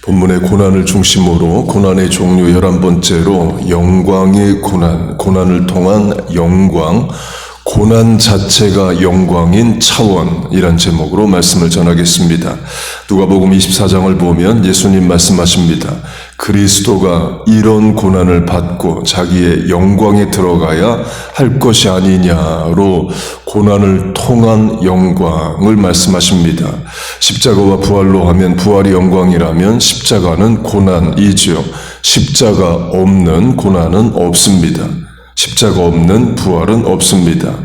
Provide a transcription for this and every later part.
본문의 고난을 중심으로 고난의 종류 11번째로 영광의 고난, 고난을 통한 영광, 고난 자체가 영광인 차원이란 제목으로 말씀을 전하겠습니다. 누가복음 24장을 보면 예수님 말씀하십니다. 그리스도가 이런 고난을 받고 자기의 영광에 들어가야 할 것이 아니냐로 고난을 통한 영광을 말씀하십니다. 십자가와 부활로 하면 부활이 영광이라면 십자가는 고난이죠. 십자가 없는 고난은 없습니다. 십자가 없는 부활은 없습니다.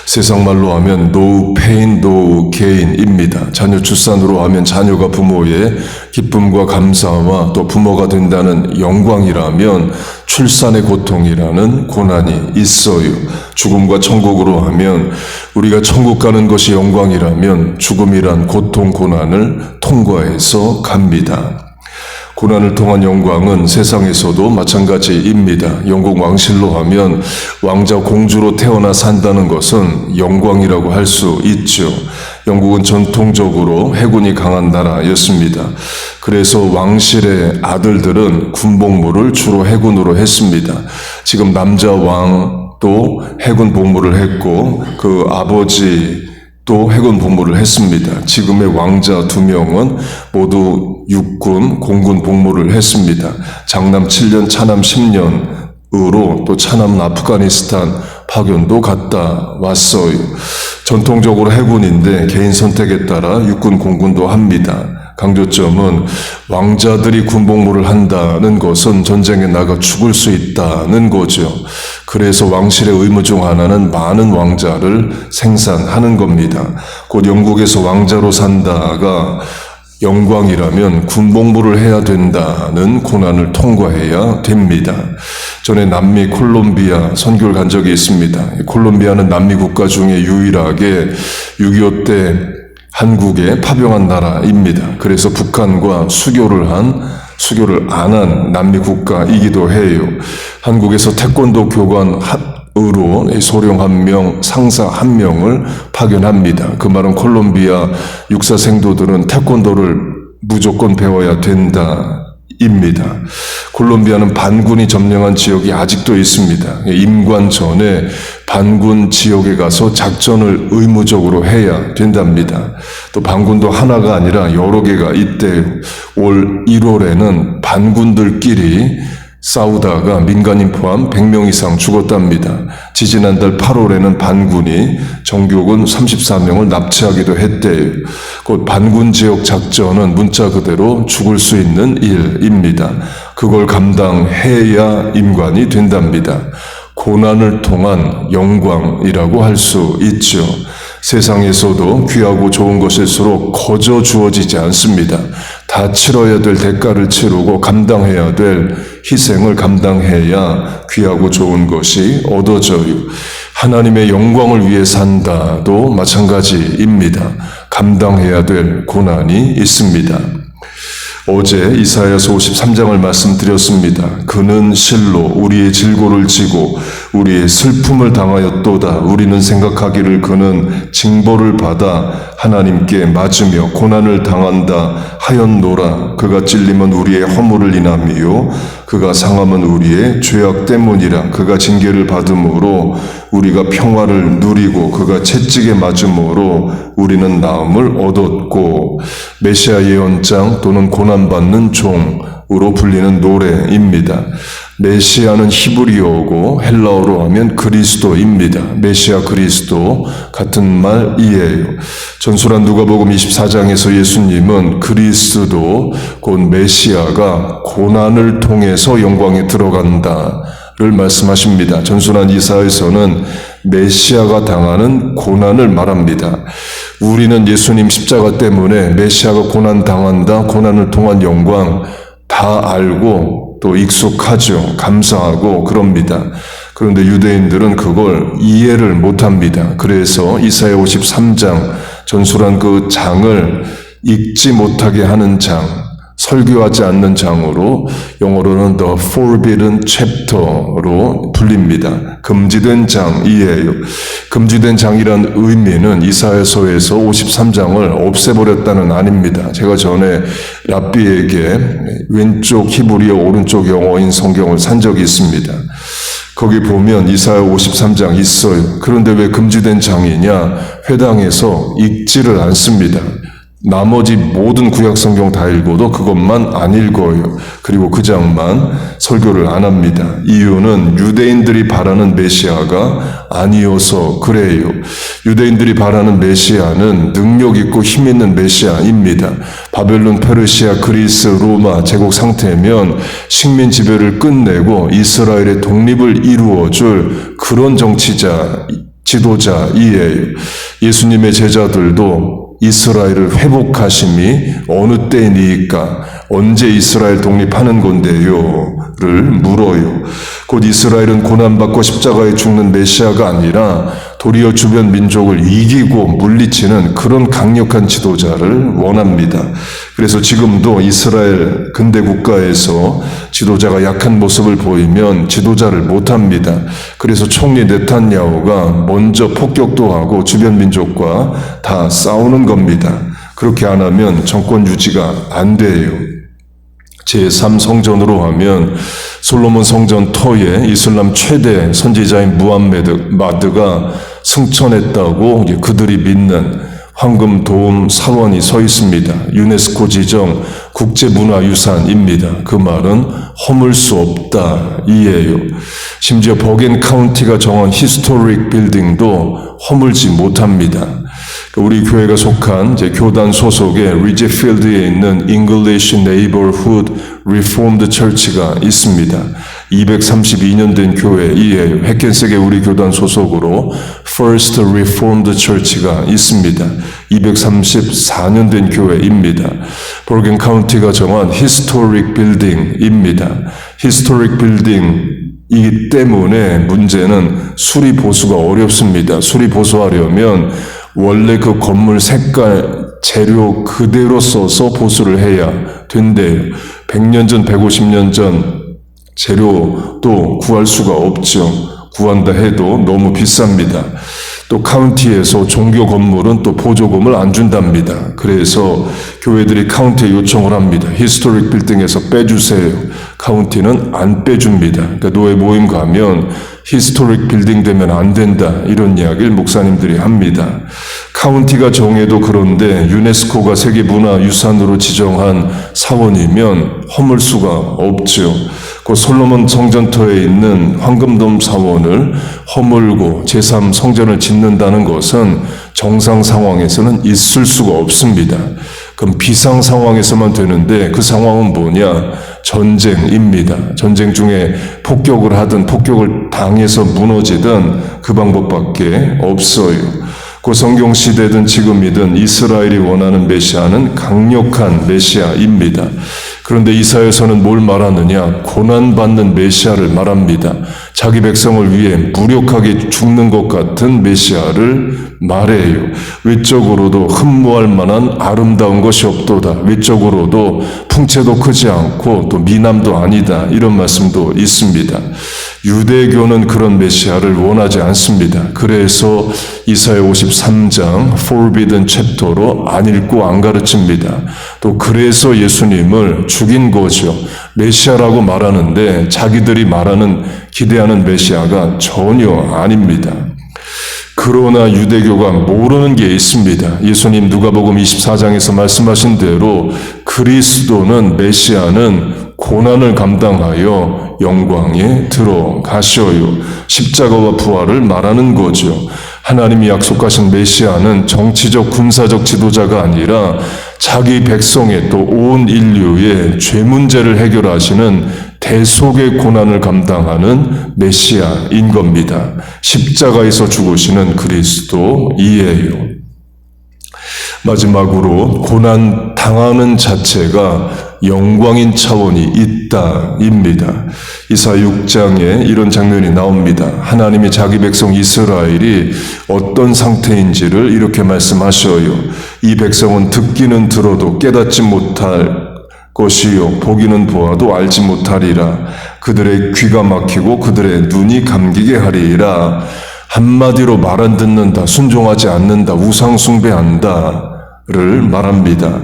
세상 말로 하면 no pain, no gain입니다. 자녀 출산으로 하면 자녀가 부모의 기쁨과 감사와 또 부모가 된다는 영광이라면 출산의 고통이라는 고난이 있어요. 죽음과 천국으로 하면 우리가 천국 가는 것이 영광이라면 죽음이란 고통, 고난을 통과해서 갑니다. 고난을 통한 영광은 세상에서도 마찬가지입니다. 영국 왕실로 하면 왕자 공주로 태어나 산다는 것은 영광이라고 할 수 있죠. 영국은 전통적으로 해군이 강한 나라였습니다. 그래서 왕실의 아들들은 군복무를 주로 해군으로 했습니다. 지금 남자 왕도 해군 복무를 했고 그 아버지 또 해군 복무를 했습니다. 지금의 왕자 2명은 모두 육군, 공군 복무를 했습니다. 장남 7년, 차남 10년으로 또 차남 아프가니스탄 파견도 갔다 왔어요. 전통적으로 해군인데 개인 선택에 따라 육군, 공군도 합니다. 강조점은 왕자들이 군복무를 한다는 것은 전쟁에 나가 죽을 수 있다는 거죠. 그래서 왕실의 의무 중 하나는 많은 왕자를 생산하는 겁니다. 곧 영국에서 왕자로 산다가 영광이라면 군복무를 해야 된다는 고난을 통과해야 됩니다. 전에 남미 콜롬비아 선교를 간 적이 있습니다. 콜롬비아는 남미 국가 중에 유일하게 6.25 때 한국에 파병한 나라입니다. 그래서 북한과 수교를 안 한 남미 국가이기도 해요. 한국에서 태권도 교관으로 소령 1명, 상사 1명을 파견합니다. 그 말은 콜롬비아 육사 생도들은 태권도를 무조건 배워야 된다. 입니다. 콜롬비아는 반군이 점령한 지역이 아직도 있습니다. 임관 전에 반군 지역에 가서 작전을 의무적으로 해야 된답니다. 또 반군도 하나가 아니라 여러 개가 있대요. 올 1월에는 반군들끼리 싸우다가 민간인 포함 100명 이상 죽었답니다. 지지난달 8월에는 반군이 정규군 34명을 납치하기도 했대요. 곧 반군 지역 작전은 문자 그대로 죽을 수 있는 일입니다. 그걸 감당해야 임관이 된답니다. 고난을 통한 영광이라고 할 수 있죠. 세상에서도 귀하고 좋은 것일수록 거저 주어지지 않습니다. 다 치러야 될 대가를 치르고 감당해야 될 희생을 감당해야 귀하고 좋은 것이 얻어져요. 하나님의 영광을 위해 산다도 마찬가지입니다. 감당해야 될 고난이 있습니다. 어제 이사야서 53장을 말씀드렸습니다. 그는 실로 우리의 질고를 지고 우리의 슬픔을 당하였도다. 우리는 생각하기를 그는 징벌을 받아 하나님께 맞으며 고난을 당한다 하였노라. 그가 찔림은 우리의 허물을 인함이요 그가 상함은 우리의 죄악 때문이라. 그가 징계를 받음으로 우리가 평화를 누리고 그가 채찍에 맞음으로 우리는 나음을 얻었고, 메시아 예언장 또는 고난받는 종으로 불리는 노래입니다. 메시아는 히브리어고 헬라어로 하면 그리스도입니다. 메시아 그리스도 같은 말이에요. 전술한 누가복음 24장에서 예수님은 그리스도 곧 메시아가 고난을 통해서 영광에 들어간다를 말씀하십니다. 전술한 이사에서는 메시아가 당하는 고난을 말합니다. 우리는 예수님 십자가 때문에 메시아가 고난 당한다, 고난을 통한 영광 다 알고 또 익숙하죠. 감사하고 그럽니다. 그런데 유대인들은 그걸 이해를 못합니다. 그래서 이사야 53장 전술한 그 장을 읽지 못하게 하는 장, 설교하지 않는 장으로 영어로는 The Forbidden Chapter로 불립니다. 금지된 장이에요. 금지된 장이란 의미는 이사야서에서 53장을 없애버렸다는 아닙니다. 제가 전에 랍비에게 왼쪽 히브리어 오른쪽 영어인 성경을 산 적이 있습니다. 거기 보면 이사야 53장 있어요. 그런데 왜 금지된 장이냐? 회당에서 읽지를 않습니다. 나머지 모든 구약 성경 다 읽어도 그것만 안 읽어요. 그리고 그 장만 설교를 안 합니다. 이유는 유대인들이 바라는 메시아가 아니어서 그래요. 유대인들이 바라는 메시아는 능력 있고 힘 있는 메시아입니다. 바벨론, 페르시아, 그리스, 로마 제국 상태면 식민 지배를 끝내고 이스라엘의 독립을 이루어줄 그런 정치자, 지도자이에요. 예수님의 제자들도 이스라엘을 회복하심이 어느 때이니까 언제 이스라엘 독립하는 건데요? 를 물어요. 곧 이스라엘은 고난받고 십자가에 죽는 메시아가 아니라 도리어 주변 민족을 이기고 물리치는 그런 강력한 지도자를 원합니다. 그래서 지금도 이스라엘 근대 국가에서 지도자가 약한 모습을 보이면 지도자를 못합니다. 그래서 총리 네탄야후가 먼저 폭격도 하고 주변 민족과 다 싸우는 겁니다. 그렇게 안 하면 정권 유지가 안 돼요. 제3성전으로 하면 솔로몬 성전 터에 이슬람 최대 선지자인 무함마드가 승천했다고 그들이 믿는 황금 도움 사원이 서 있습니다. 유네스코 지정 국제문화유산입니다. 그 말은 허물 수 없다 이에요. 심지어 버겐 카운티가 정한 히스토릭 빌딩도 허물지 못합니다. 우리 교회가 속한 교단 소속의 리지필드에 있는 English Neighborhood Reformed Church가 있습니다. 232년 된 교회이에요. 해켄색의 우리 교단 소속으로 First Reformed Church가 있습니다. 234년 된 교회입니다. 버겐 카운티가 정한 Historic Building입니다. Historic Building 이기 때문에 문제는 수리 보수가 어렵습니다. 수리 보수하려면 원래 그 건물 색깔, 재료 그대로 써서 보수를 해야 된대요. 100년 전, 150년 전 재료도 구할 수가 없죠. 구한다 해도 너무 비쌉니다. 또 카운티에서 종교 건물은 또 보조금을 안 준답니다. 그래서 교회들이 카운티에 요청을 합니다. 히스토릭 빌딩에서 빼주세요. 카운티는 안 빼줍니다. 그러니까 노예 모임 가면 히스토릭 빌딩 되면 안 된다 이런 이야기를 목사님들이 합니다. 카운티가 정해도 그런데 유네스코가 세계문화유산으로 지정한 사원이면 허물 수가 없죠. 그 솔로몬 성전터에 있는 황금돔 사원을 허물고 제3성전을 짓는다는 것은 정상 상황에서는 있을 수가 없습니다. 그럼 비상 상황에서만 되는데 그 상황은 뭐냐? 전쟁입니다. 전쟁 중에 폭격을 하든 폭격을 당해서 무너지든 그 방법밖에 없어요. 그 성경 시대든 지금이든 이스라엘이 원하는 메시아는 강력한 메시아입니다. 그런데 이사야서는 뭘 말하느냐? 고난받는 메시아를 말합니다. 자기 백성을 위해 무력하게 죽는 것 같은 메시아를 말해요. 외적으로도 흠모할 만한 아름다운 것이 없도다. 외적으로도 풍채도 크지 않고 또 미남도 아니다. 이런 말씀도 있습니다. 유대교는 그런 메시아를 원하지 않습니다. 그래서 이사야 53장 Forbidden Chapter로 안 읽고 안 가르칩니다. 또 그래서 예수님을 죽인 거죠. 메시아라고 말하는데 자기들이 말하는 기대하는 메시아가 전혀 아닙니다. 그러나 유대교가 모르는 게 있습니다. 예수님 누가복음 24장에서 말씀하신 대로 그리스도는 메시아는 고난을 감당하여 영광에 들어가셔요. 십자가와 부활을 말하는 거죠. 하나님이 약속하신 메시아는 정치적 군사적 지도자가 아니라 자기 백성의 또 온 인류의 죄 문제를 해결하시는 대속의 고난을 감당하는 메시아인 겁니다. 십자가에서 죽으시는 그리스도이에요. 마지막으로 고난 당하는 자체가 영광인 차원이 있다입니다. 이사야 6장에 이런 장면이 나옵니다. 하나님이 자기 백성 이스라엘이 어떤 상태인지를 이렇게 말씀하셔요. 이 백성은 듣기는 들어도 깨닫지 못할 것이요 보기는 보아도 알지 못하리라. 그들의 귀가 막히고 그들의 눈이 감기게 하리라. 한마디로 말 안 듣는다, 순종하지 않는다, 우상 숭배한다를 말합니다.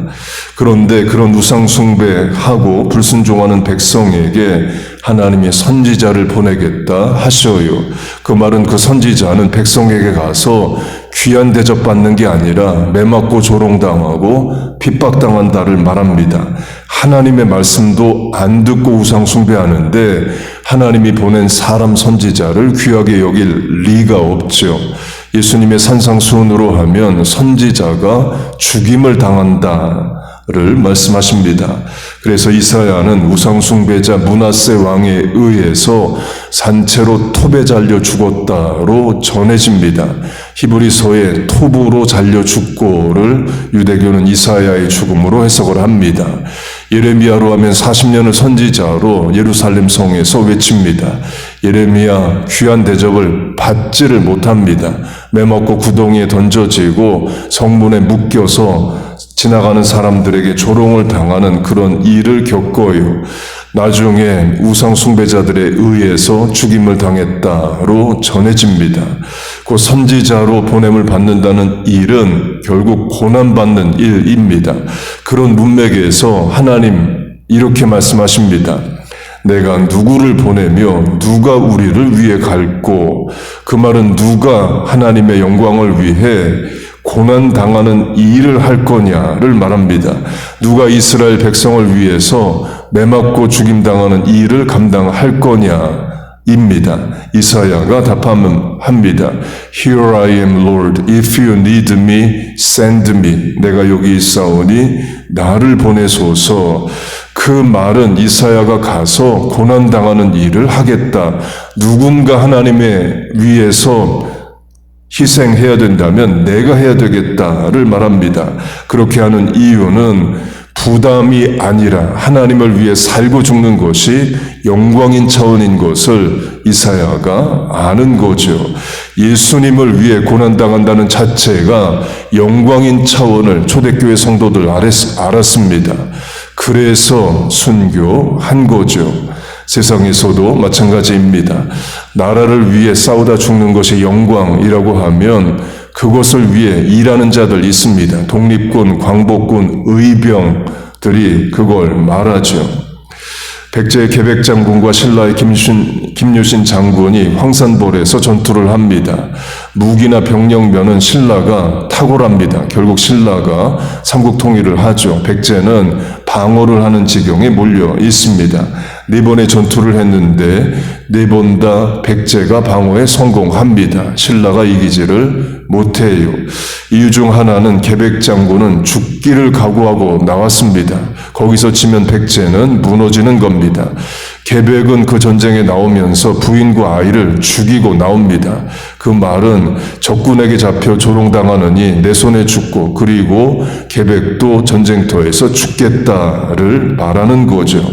그런데 그런 우상 숭배하고 불순종하는 백성에게 하나님이 선지자를 보내겠다 하셔요. 그 말은 그 선지자는 백성에게 가서 귀한 대접받는 게 아니라 매맞고 조롱당하고 핍박당한다를 말합니다. 하나님의 말씀도 안 듣고 우상 숭배하는데 하나님이 보낸 사람 선지자를 귀하게 여길 리가 없죠. 예수님의 산상수훈으로 하면 선지자가 죽임을 당한다를 말씀하십니다. 그래서 이사야는 우상숭배자 므낫세 왕에 의해서 산채로 톱에 잘려 죽었다로 전해집니다. 히브리서에 톱으로 잘려 죽고를 유대교는 이사야의 죽음으로 해석을 합니다. 예레미야로 하면 40년을 선지자로 예루살렘 성에서 외칩니다. 예레미야 귀한 대접을 받지를 못합니다. 매맞고 구덩이에 던져지고 성문에 묶여서 지나가는 사람들에게 조롱을 당하는 그런 일을 겪어요. 나중에 우상 숭배자들에 의해서 죽임을 당했다로 전해집니다. 그 선지자로 보냄을 받는다는 일은 결국 고난받는 일입니다. 그런 문맥에서 하나님 이렇게 말씀하십니다. 내가 누구를 보내며 누가 우리를 위해 갈고, 그 말은 누가 하나님의 영광을 위해 고난당하는 이 일을 할 거냐를 말합니다. 누가 이스라엘 백성을 위해서 매맞고 죽임당하는 이 일을 감당할 거냐입니다. 이사야가 답합니다. Here I am, Lord. If you need me, send me. 내가 여기 있사오니 나를 보내소서. 그 말은 이사야가 가서 고난당하는 일을 하겠다. 누군가 하나님의 위해서 희생해야 된다면 내가 해야 되겠다를 말합니다. 그렇게 하는 이유는 부담이 아니라 하나님을 위해 살고 죽는 것이 영광인 차원인 것을 이사야가 아는 거죠. 예수님을 위해 고난당한다는 자체가 영광인 차원을 초대교회 성도들 알았습니다. 그래서 순교한 거죠. 세상에서도 마찬가지입니다. 나라를 위해 싸우다 죽는 것이 영광이라고 하면 그것을 위해 일하는 자들 있습니다. 독립군, 광복군, 의병들이 그걸 말하죠. 백제의 계백장군과 신라의 김유신 장군이 황산벌에서 전투를 합니다. 무기나 병력면은 신라가 탁월합니다. 결국 신라가 삼국통일을 하죠. 백제는 방어를 하는 지경에 몰려 있습니다. 4번의 전투를 했는데 4번 다 백제가 방어에 성공합니다. 신라가 이기지를 못해요. 이유 중 하나는 계백장군은 죽기를 각오하고 나왔습니다. 거기서 지면 백제는 무너지는 겁니다. 계백은 그 전쟁에 나오면서 부인과 아이를 죽이고 나옵니다. 그 말은 적군에게 잡혀 조롱당하느니 내 손에 죽고, 그리고 계백도 전쟁터에서 죽겠다를 말하는 거죠.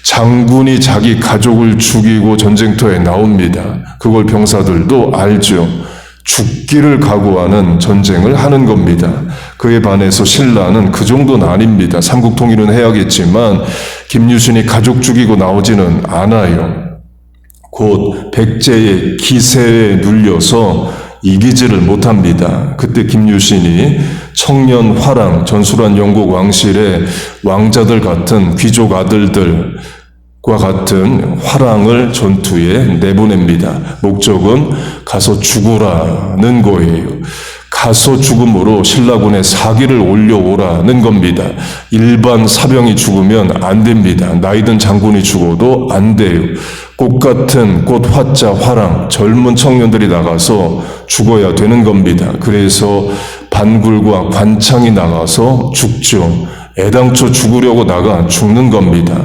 장군이 자기 가족을 죽이고 전쟁터에 나옵니다. 그걸 병사들도 알죠. 죽기를 각오하는 전쟁을 하는 겁니다. 그에 반해서 신라는 그 정도는 아닙니다. 삼국통일은 해야겠지만 김유신이 가족 죽이고 나오지는 않아요. 곧 백제의 기세에 눌려서 이기지를 못합니다. 그때 김유신이 청년 화랑, 전술한 영국 왕실의 왕자들 같은 귀족 아들들과 같은 화랑을 전투에 내보냅니다. 목적은 가서 죽으라는 거예요. 가서 죽음으로 신라군의 사기를 올려오라는 겁니다. 일반 사병이 죽으면 안 됩니다. 나이든 장군이 죽어도 안 돼요. 꽃 같은 꽃 화자 화랑 젊은 청년들이 나가서 죽어야 되는 겁니다. 그래서 반굴과 관창이 나가서 죽죠. 애당초 죽으려고 나가 죽는 겁니다.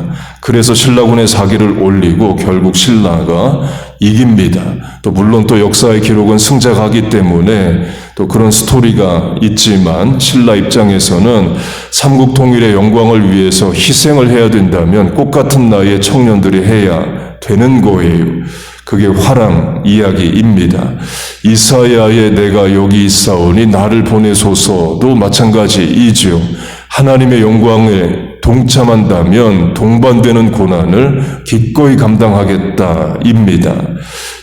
그래서 신라군의 사기를 올리고 결국 신라가 이깁니다. 또 물론 또 역사의 기록은 승자가기 때문에 또 그런 스토리가 있지만 신라 입장에서는 삼국통일의 영광을 위해서 희생을 해야 된다면 꽃 같은 나이의 청년들이 해야 되는 거예요. 그게 화랑 이야기입니다. 이사야의 내가 여기 있사오니 나를 보내소서도 마찬가지이죠. 하나님의 영광에 동참한다면 동반되는 고난을 기꺼이 감당하겠다입니다.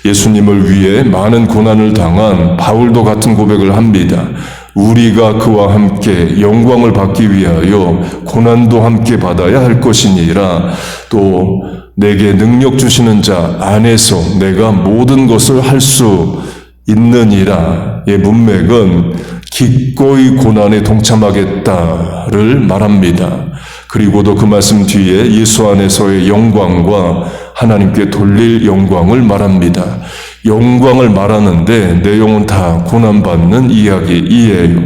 예수님을 위해 많은 고난을 당한 바울도 같은 고백을 합니다. 우리가 그와 함께 영광을 받기 위하여 고난도 함께 받아야 할 것이니라. 또 내게 능력 주시는 자 안에서 내가 모든 것을 할 수 있느니라. 의 문맥은 기꺼이 고난에 동참하겠다를 말합니다. 그리고도 그 말씀 뒤에 예수 안에서의 영광과 하나님께 돌릴 영광을 말합니다. 영광을 말하는데 내용은 다 고난받는 이야기이에요.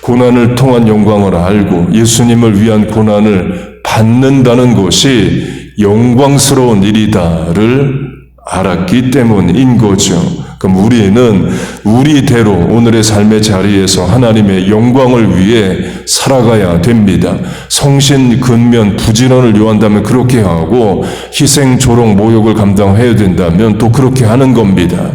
고난을 통한 영광을 알고 예수님을 위한 고난을 받는다는 것이 영광스러운 일이다를 알았기 때문인 거죠. 그럼 우리는 우리대로 오늘의 삶의 자리에서 하나님의 영광을 위해 살아가야 됩니다. 성신, 근면, 부지런을 요한다면 그렇게 하고 희생, 조롱, 모욕을 감당해야 된다면 또 그렇게 하는 겁니다.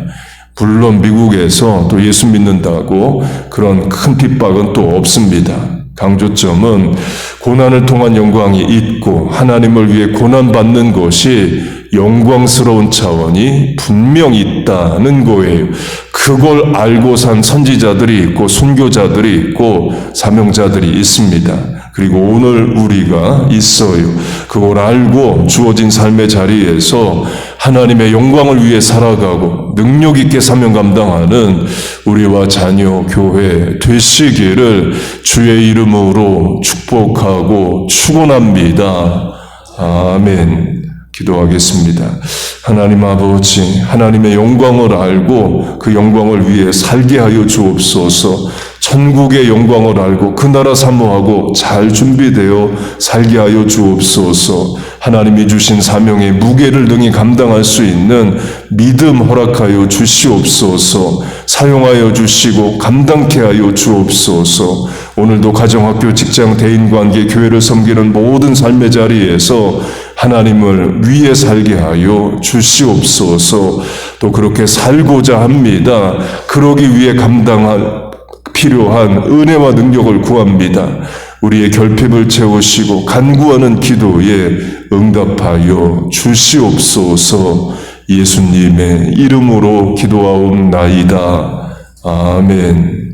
물론 미국에서 또 예수 믿는다고 그런 큰 핍박은 또 없습니다. 강조점은 고난을 통한 영광이 있고 하나님을 위해 고난받는 것이 영광스러운 차원이 분명히 있다는 거예요. 그걸 알고 산 선지자들이 있고 순교자들이 있고 사명자들이 있습니다. 그리고 오늘 우리가 있어요. 그걸 알고 주어진 삶의 자리에서 하나님의 영광을 위해 살아가고 능력 있게 사명 감당하는 우리와 자녀 교회 되시기를 주의 이름으로 축복하고 축원합니다. 아멘. 기도하겠습니다. 하나님 아버지, 하나님의 영광을 알고 그 영광을 위해 살게 하여 주옵소서. 천국의 영광을 알고 그 나라 사모하고 잘 준비되어 살게 하여 주옵소서. 하나님이 주신 사명의 무게를 능히 감당할 수 있는 믿음 허락하여 주시옵소서. 사용하여 주시고 감당케 하여 주옵소서. 오늘도 가정학교 직장 대인관계 교회를 섬기는 모든 삶의 자리에서 하나님을 위해 살게 하여 주시옵소서. 또 그렇게 살고자 합니다. 그러기 위해 감당할 필요한 은혜와 능력을 구합니다. 우리의 결핍을 채우시고 간구하는 기도에 응답하여 주시옵소서. 예수님의 이름으로 기도하옵나이다. 아멘.